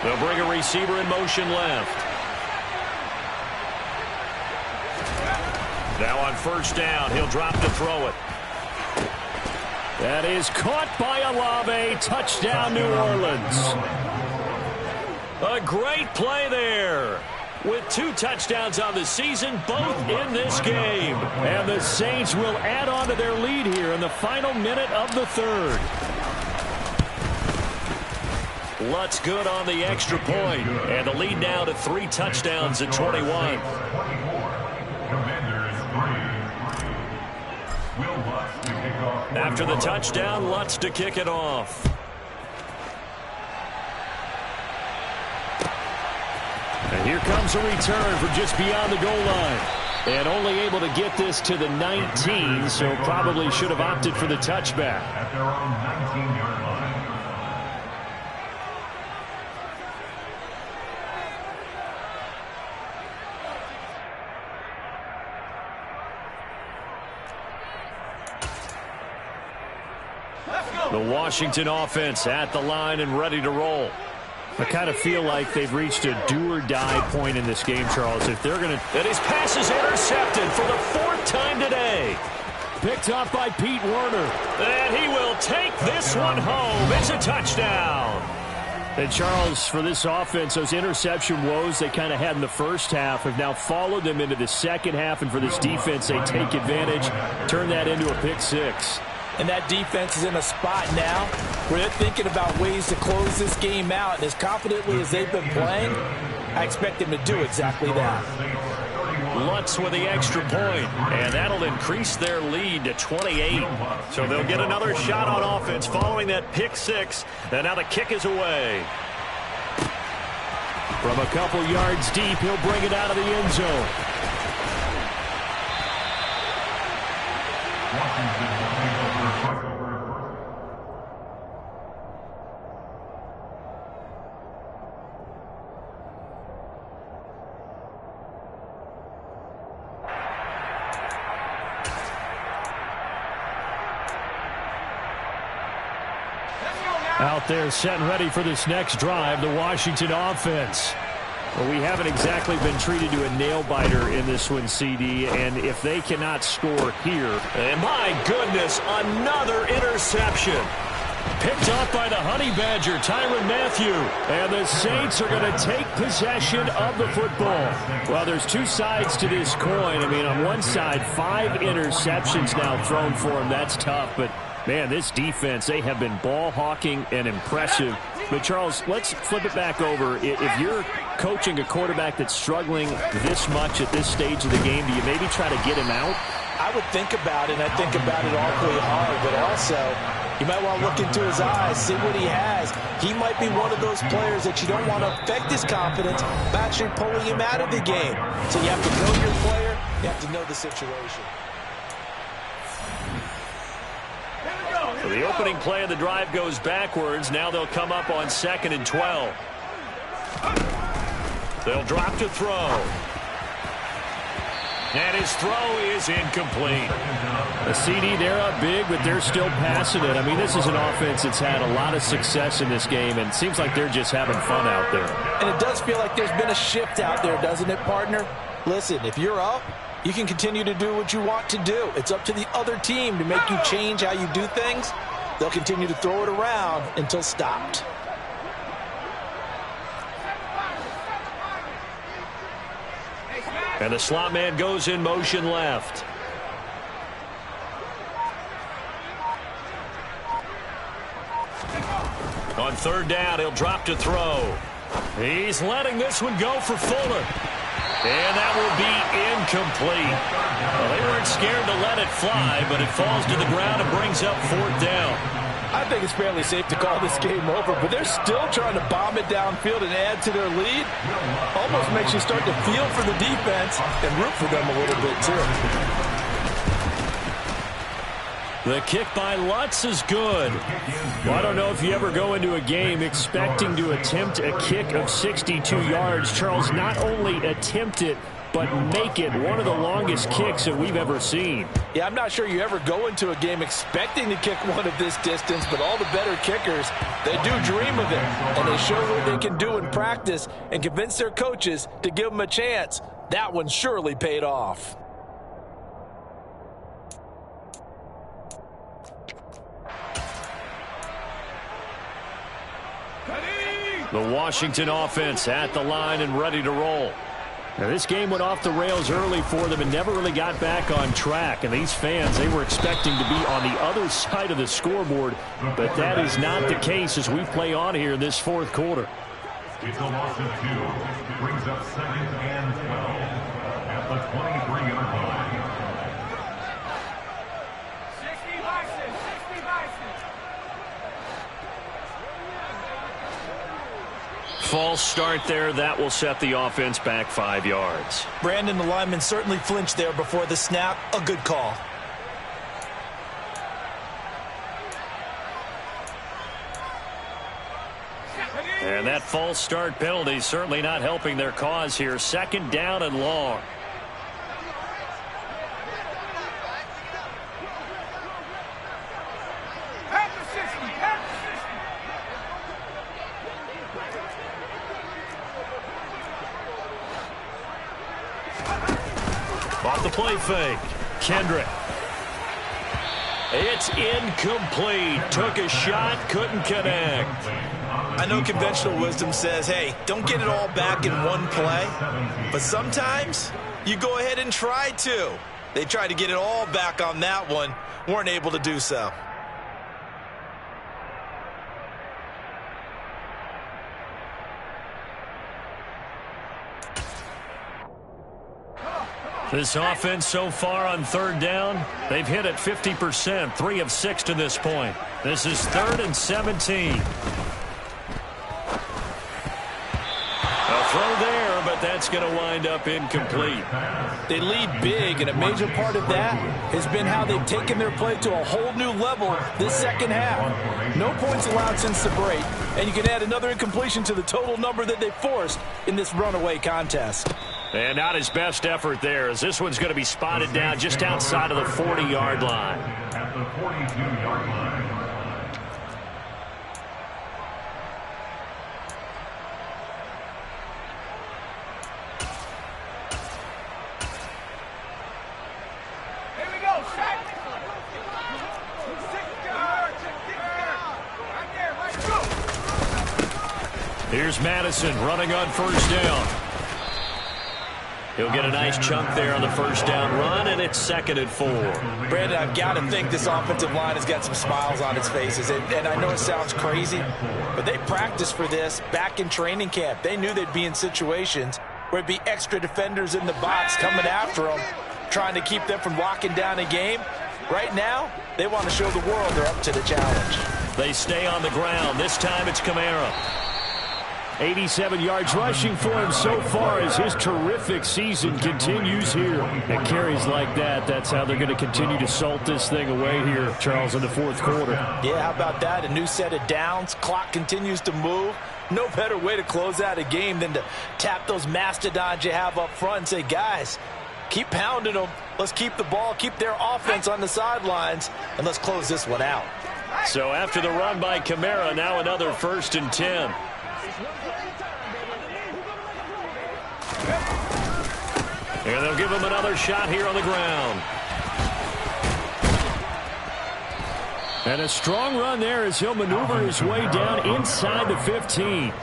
Speaker 3: They'll bring a receiver in motion left. Now on first down, he'll drop to throw it.
Speaker 6: That is caught by Olave. Touchdown, New Orleans.
Speaker 3: A great play there. With 2 touchdowns on the season, both in this game.
Speaker 6: And the Saints will add on to their lead here in the final minute of the third.
Speaker 3: Lutz good on the extra point. And the lead now to 3 touchdowns at 21. After the touchdown, Lutz to kick it off.
Speaker 6: And here comes a return from just beyond the goal line. And only able to get this to the 19, so probably should have opted for the touchback.
Speaker 4: At their own 19-yard line.
Speaker 3: The Washington offense at the line and ready to roll.
Speaker 6: I kind of feel like they've reached a do-or-die point in this game, Charles. If they're going to...
Speaker 3: And his pass is intercepted for the 4th time today.
Speaker 6: Picked up by Pete Werner.
Speaker 3: And he will take this one home. It's a touchdown.
Speaker 6: And, Charles, for this offense, those interception woes they kind of had in the first half have now followed them into the second half. And for this defense, they take advantage, turn that into a pick 6.
Speaker 5: And that defense is in a spot now where they're thinking about ways to close this game out. And as confidently as they've been playing, I expect them to do exactly that.
Speaker 3: Lutz with the extra point, and that'll increase their lead to 28. So they'll get another shot on offense following that pick 6. And now the kick is away.
Speaker 6: From a couple yards deep, he'll bring it out of the end zone. Out there set and ready for this next drive, the Washington offense. Well, we haven't exactly been treated to a nail-biter in this one, CD, and if they cannot score here...
Speaker 3: And my goodness, another interception.
Speaker 6: Picked off by the Honey Badger, Tyrann Mathieu. And the Saints are going to take possession of the football. Well, there's 2 sides to this coin. I mean, on one side, 5 interceptions now thrown for him. That's tough, but... man, this defense, they have been ball hawking and impressive. But, Charles, let's flip it back over. If you're coaching a quarterback that's struggling this much at this stage of the game, do you maybe try to get him out?
Speaker 5: I would think about it, and I think about it awfully hard. But also, you might want to look into his eyes, see what he has. He might be one of those players that you don't want to affect his confidence by actually pulling him out of the game. So you have to know your player. You have to know the situation.
Speaker 3: So the opening play of the drive goes backwards. Now they'll come up on 2nd and 12. They'll drop to throw. And his throw is incomplete.
Speaker 6: The CD, they're up big, but they're still passing it. I mean, this is an offense that's had a lot of success in this game, and it seems like they're just having fun out there.
Speaker 5: And it does feel like there's been a shift out there, doesn't it, partner? Listen, if you're up, you can continue to do what you want to do. It's up to the other team to make you change how you do things. They'll continue to throw it around until stopped.
Speaker 3: And the slot man goes in motion left. On 3rd down, he'll drop to throw. He's letting this one go for Fuller. And that will be incomplete. Well, they weren't scared to let it fly, but it falls to the ground and brings up 4th down.
Speaker 5: I think it's fairly safe to call this game over, but they're still trying to bomb it downfield and add to their lead. Almost makes you start to feel for the defense and root for them a little bit, too.
Speaker 6: The kick by Lutz is good. Well, I don't know if you ever go into a game expecting to attempt a kick of 62 yards. Charles, not only attempt it, but make it one of the longest kicks that we've ever seen.
Speaker 5: Yeah, I'm not sure you ever go into a game expecting to kick one of this distance, but all the better kickers, they do dream of it. And they show what they can do in practice and convince their coaches to give them a chance. That one surely paid off.
Speaker 6: The Washington offense at the line and ready to roll. Now, this game went off the rails early for them and never really got back on track. And these fans, they were expecting to be on the other side of the scoreboard. But that is not the case as we play on here in this fourth quarter.
Speaker 4: It's a loss of 2. Brings up 2nd and 12 at the 23-yard line.
Speaker 8: 60 Bison, 60 Bison.
Speaker 6: False start there. That will set the offense back 5 yards.
Speaker 7: Brandon, the lineman certainly flinched there before the snap. A good call.
Speaker 6: And that false start penalty certainly not helping their cause here. 2nd down and long. Off the play fake. Kendrick. It's incomplete. Took a shot, couldn't connect.
Speaker 7: I know conventional wisdom says, hey, don't get it all back in one play. But sometimes you go ahead and try to. They tried to get it all back on that one. Weren't able to do so.
Speaker 6: This offense so far on 3rd down, they've hit it 50%, 3 of 6 to this point. This is 3rd and 17. A throw there, but that's going to wind up incomplete.
Speaker 5: They lead big, and a major part of that has been how they've taken their play to a whole new level this second half. No points allowed since the break, and you can add another incompletion to the total number that they forced in this runaway contest.
Speaker 6: And not his best effort there, as this one's going to be spotted down just outside of the 40-yard line.
Speaker 4: At the 42-yard line.
Speaker 8: Here we go, Shaq. Right there,
Speaker 6: Here's Madison running on 1st down. He'll get a nice chunk there on the 1st down run, and it's 2nd and 4.
Speaker 5: Brandon, I've got to think this offensive line has got some smiles on its faces. And I know it sounds crazy, but they practiced for this back in training camp. They knew they'd be in situations where it'd be extra defenders in the box coming after them, trying to keep them from locking down a game. Right now, they want to show the world they're up to the challenge.
Speaker 6: They stay on the ground. This time it's Kamara. 87 yards rushing for him so far as his terrific season continues here. And carries like that, that's how they're going to continue to salt this thing away here, Charles, in the 4th quarter.
Speaker 5: Yeah, how about that? A new set of downs. Clock continues to move. No better way to close out a game than to tap those mastodons you have up front and say, guys, keep pounding them. Let's keep the ball, keep their offense on the sidelines, and let's close this one out.
Speaker 6: So after the run by Kamara, now another 1st and 10. And they'll give him another shot here on the ground. And a strong run there as he'll maneuver his way down inside the 15.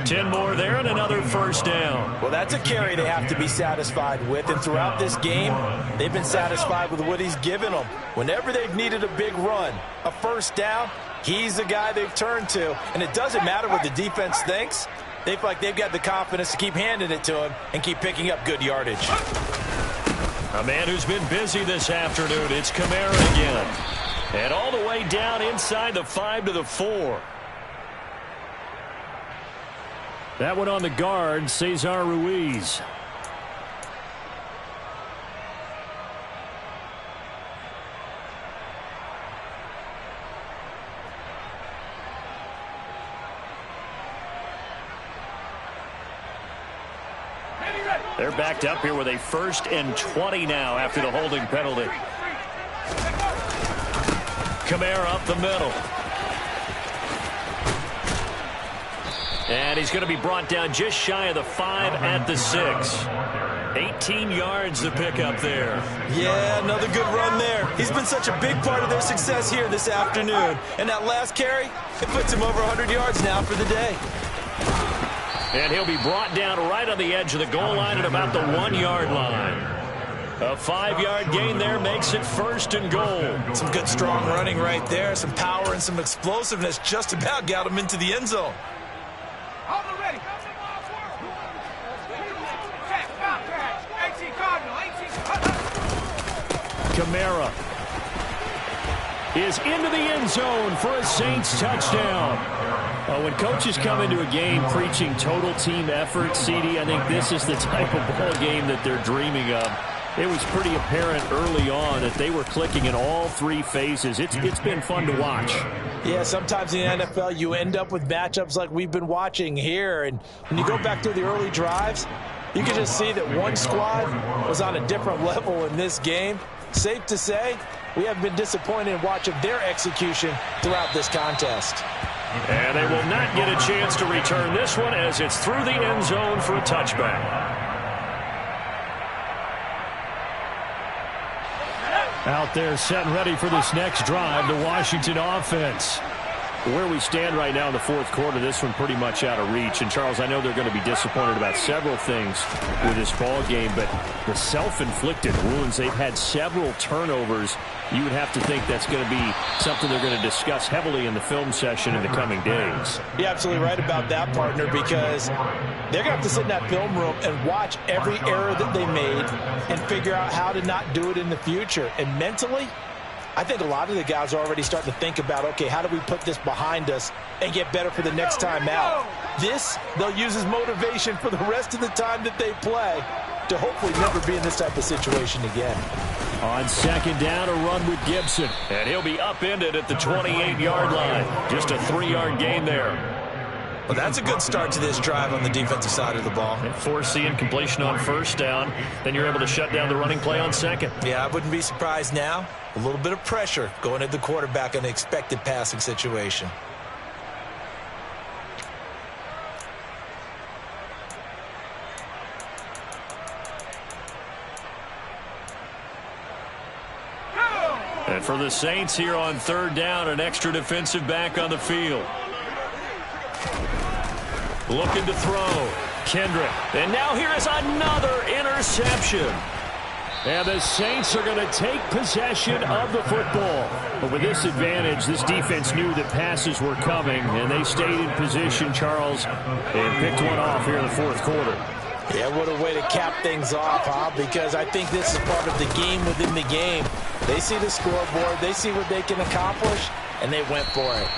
Speaker 6: 10 more there and another 1st down.
Speaker 5: Well, that's a carry they have to be satisfied with. And throughout this game, they've been satisfied with what he's given them. Whenever they've needed a big run, a 1st down, he's the guy they've turned to. And it doesn't matter what the defense thinks. They feel like they've got the confidence to keep handing it to him and keep picking up good yardage.
Speaker 6: A man who's been busy this afternoon. It's Kamara again. And all the way down inside the 5 to the 4. That one on the guard, Cesar Ruiz. They're backed up here with a 1st and 20 now after the holding penalty. Kamara up the middle. And he's going to be brought down just shy of the 5 at the 6.
Speaker 3: 18 yards to pick up there.
Speaker 7: Yeah, another good run there. He's been such a big part of their success here this afternoon. And that last carry, it puts him over 100 yards now for the day.
Speaker 3: And he'll be brought down right on the edge of the goal line at about the 1-yard line. A 5-yard gain there makes it 1st and goal.
Speaker 7: Some good strong running right there. Some power and some explosiveness just about got him into the end zone.
Speaker 8: Hold ready.
Speaker 3: Kamara is into the end zone for a Saints touchdown. When coaches come into a game preaching total team effort, CD, I think this is the type of ball game that they're dreaming of. It was pretty apparent early on that they were clicking in all 3 phases. It's been fun to watch.
Speaker 5: Yeah, sometimes in the NFL you end up with matchups like we've been watching here. And when you go back to the early drives, you can just see that one squad was on a different level in this game. Safe to say, we have been disappointed in watching their execution throughout this contest.
Speaker 3: And they will not get a chance to return this one as it's through the end zone for a touchback. Out there set and ready for this next drive, the Washington offense. Where we stand right now in the 4th quarter, this one pretty much out of reach. And, Charles, I know they're going to be disappointed about several things with this ball game, but the self-inflicted wounds, they've had several turnovers. You would have to think that's going to be something they're going to discuss heavily in the film session in the coming days.
Speaker 5: You're absolutely right about that, partner, because they're going to have to sit in that film room and watch every error that they made and figure out how to not do it in the future. And mentally, I think a lot of the guys are already starting to think about, okay, how do we put this behind us and get better for the next time out? This, they'll use as motivation for the rest of the time that they play to hopefully never be in this type of situation again.
Speaker 3: On 2nd down, a run with Gibson. And he'll be upended at the 28-yard line. Just a 3-yard gain there.
Speaker 7: Well, that's a good start to this drive on the defensive side of the ball.
Speaker 3: And forcing completion on 1st down. Then you're able to shut down the running play on 2nd.
Speaker 7: Yeah, I wouldn't be surprised now. A little bit of pressure going at the quarterback in an expected passing situation.
Speaker 3: And for the Saints here on 3rd down, an extra defensive back on the field. Looking to throw. Kendrick. And now here is another interception. And the Saints are going to take possession of the football. But with this advantage, this defense knew that passes were coming, and they stayed in position, Charles, and picked one off here in the 4th quarter.
Speaker 5: Yeah, what a way to cap things off, huh? Because I think this is part of the game within the game. They see the scoreboard, they see what they can accomplish, and they went for it.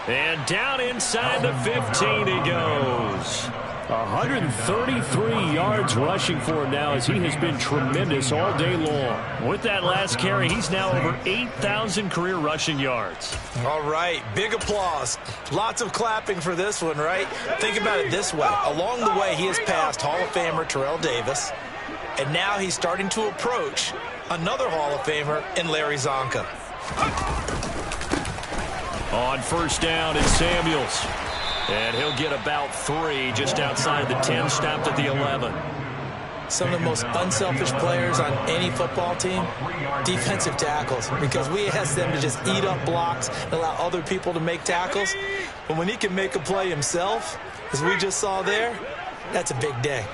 Speaker 3: And down inside the 15 he goes. 133 yards rushing for him now as he has been tremendous all day long. With that last carry, he's now over 8,000 career rushing yards.
Speaker 7: All right, big applause. Lots of clapping for this one, right? Think about it this way. Along the way, he has passed Hall of Famer Terrell Davis, and now he's starting to approach another Hall of Famer in Larry Zonka.
Speaker 3: On 1st down is Samuels. And he'll get about 3 just outside the 10, stopped at the 11.
Speaker 7: Some of the most unselfish players on any football team, defensive tackles, because we ask them to just eat up blocks and allow other people to make tackles. But when he can make a play himself, as we just saw there, that's a big day.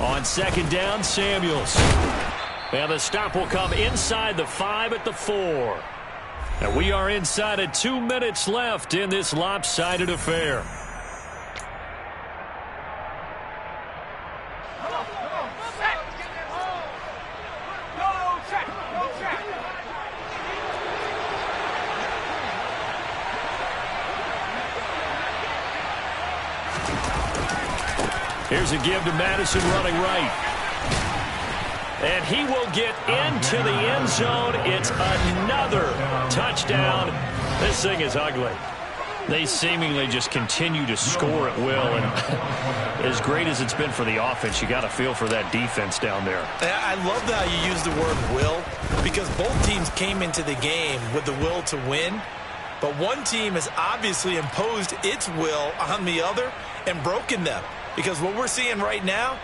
Speaker 3: On 2nd down, Samuels. And the stop will come inside the 5 at the 4. And we are inside of 2 minutes left in this lopsided affair. Here's a give to Madison running right. And he will get into the end zone. It's another touchdown. This thing is ugly. They seemingly just continue to score at will. And as great as it's been for the offense, you got to feel for that defense down there.
Speaker 7: I love how you use the word will, because both teams came into the game with the will to win. But one team has obviously imposed its will on the other and broken them. Because what we're seeing right now,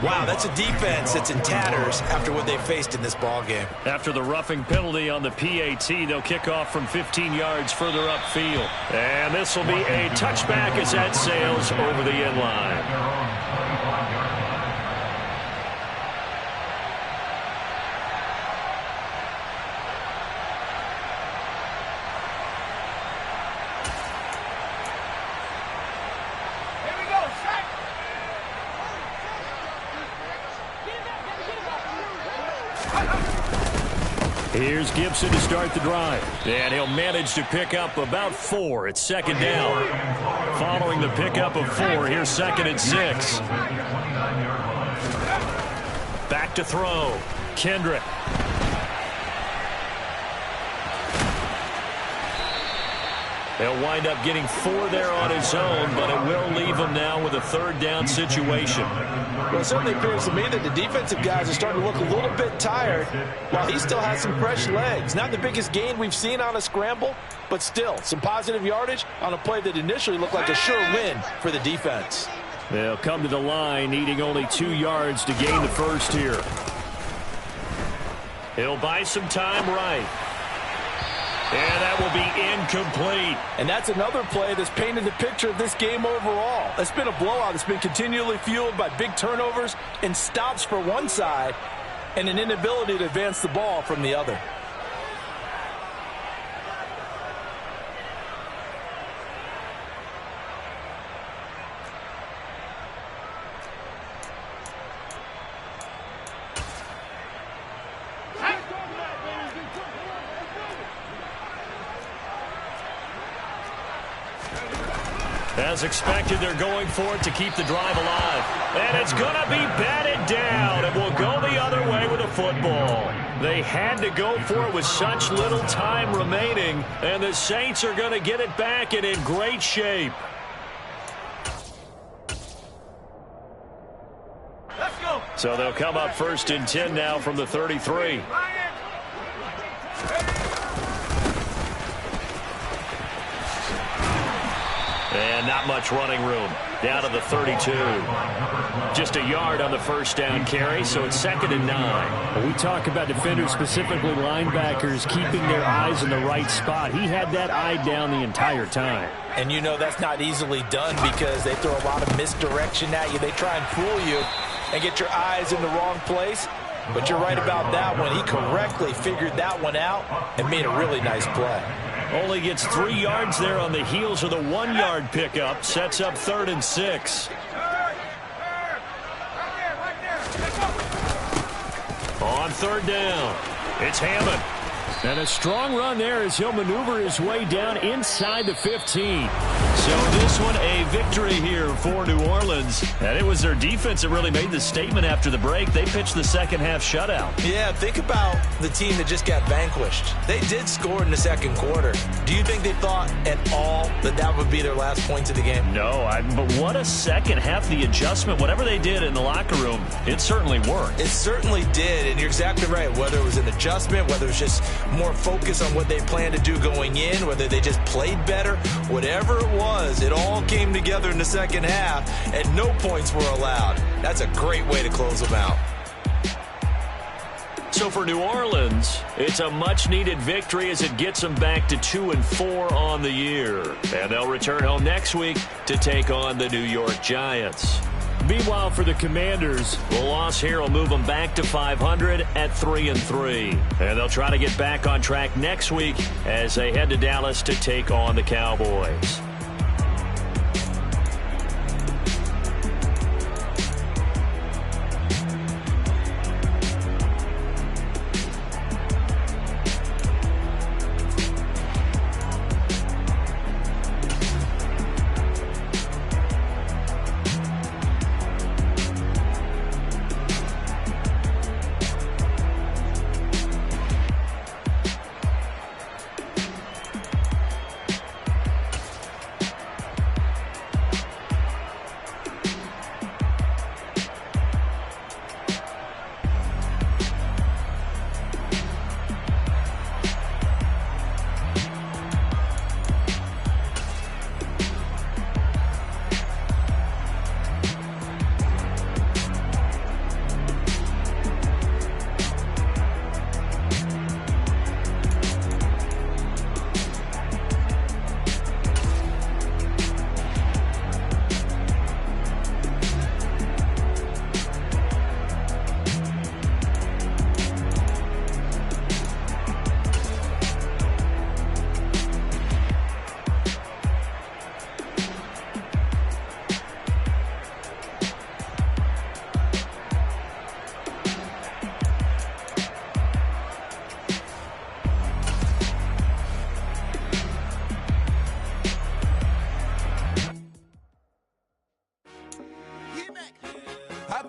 Speaker 7: wow, that's a defense that's in tatters after what they faced in this ballgame.
Speaker 6: After the roughing penalty on the PAT, they'll kick off from 15 yards further upfield. And this will be a touchback as that sails over the end line. Here's Gibson to start the drive. And he'll manage to pick up about 4. It's second down. Following the pickup of 4, here's 2nd and 6. Back to throw. Kendrick. He'll wind up getting 4 there on his own, but it will leave him now with a 3rd down situation.
Speaker 5: Well, it certainly appears to me that the defensive guys are starting to look a little bit tired while he still has some fresh legs. Not the biggest gain we've seen on a scramble, but still some positive yardage on a play that initially looked like a sure win for the defense.
Speaker 6: They'll come to the line needing only 2 yards to gain the first here. He'll buy some time right. And that will be incomplete.
Speaker 5: And that's another play that's painted the picture of this game overall. It's been a blowout. It's been continually fueled by big turnovers and stops for one side and an inability to advance the ball from the other.
Speaker 6: As expected, they're going for it to keep the drive alive. And it's going to be batted down. It will go the other way with a football. They had to go for it with such little time remaining. And the Saints are going to get it back and in great shape.
Speaker 8: Let's go.
Speaker 6: So they'll come up 1st and 10 now from the 33. And not much running room. Down to the 32. Just a yard on the first down carry, so it's 2nd and 9.
Speaker 9: When we talk about defenders, specifically linebackers, keeping their eyes in the right spot. He had that eye down the entire time.
Speaker 5: And you know that's not easily done because they throw a lot of misdirection at you. They try and fool you and get your eyes in the wrong place. But you're right about that one. He correctly figured that one out and made a really nice play.
Speaker 6: Only gets 3 yards there on the heels of the 1-yard pickup. Sets up 3rd and 6. On 3rd down, it's Hammond.
Speaker 9: And a strong run there as he'll maneuver his way down inside the 15.
Speaker 6: So this one a victory here for New Orleans. And it was their defense that really made the statement after the break. They pitched the second-half shutout.
Speaker 7: Yeah, think about the team that just got vanquished. They did score in the second quarter. Do you think they thought at all that that would be their last points of the game?
Speaker 6: No, but what a second half. The adjustment, whatever they did in the locker room, it certainly worked.
Speaker 7: It certainly did, and you're exactly right. Whether it was an adjustment, whether it was just more focus on what they planned to do going in, whether they just played better, whatever it was, it all came together in the second half, and no points were allowed. That's a great way to close them out.
Speaker 6: So for New Orleans, it's a much-needed victory as it gets them back to 2-4 on the year. And they'll return home next week to take on the New York Giants.
Speaker 9: Meanwhile, for the Commanders,
Speaker 6: the loss here will move them back to 500 at 3-3. And they'll try to get back on track next week as they head to Dallas to take on the Cowboys.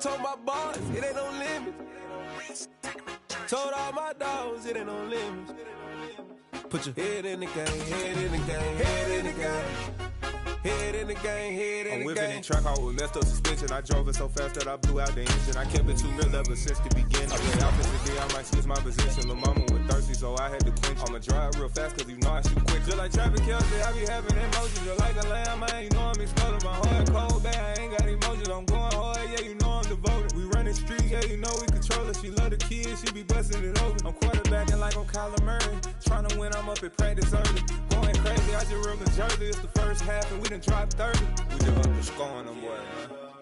Speaker 10: told my boys, it ain't no limits. Told all my dogs, it ain't no limits. Put your head in the game, head in the game, head in the game. Head in the game, head in the game.
Speaker 11: I'm whipping in track, I was messed up suspension. I drove it so fast that I blew out the engine. I kept it too real ever since the beginning. I play offensive D, I might switch my position. Lil' mama was thirsty, so I had to quench. I'ma drive real fast, cause you know I shoot quick. Just like Travis Kelce, I be having emotions. Just like a lamb, man, you know I'm exploding. My heart cold, bad, I ain't got emotions. I'm going hard, yeah, you know I'm devoted. We running streets, yeah, you know we control it. She love the kids, she be busting it over. I'm quarterbacking like I'm Kyler Murray. Trying to win, I'm up at practice early. Going crazy, I just real the jersey. It's the first half and we done dropped 30. We just up to scoring them, boy, man.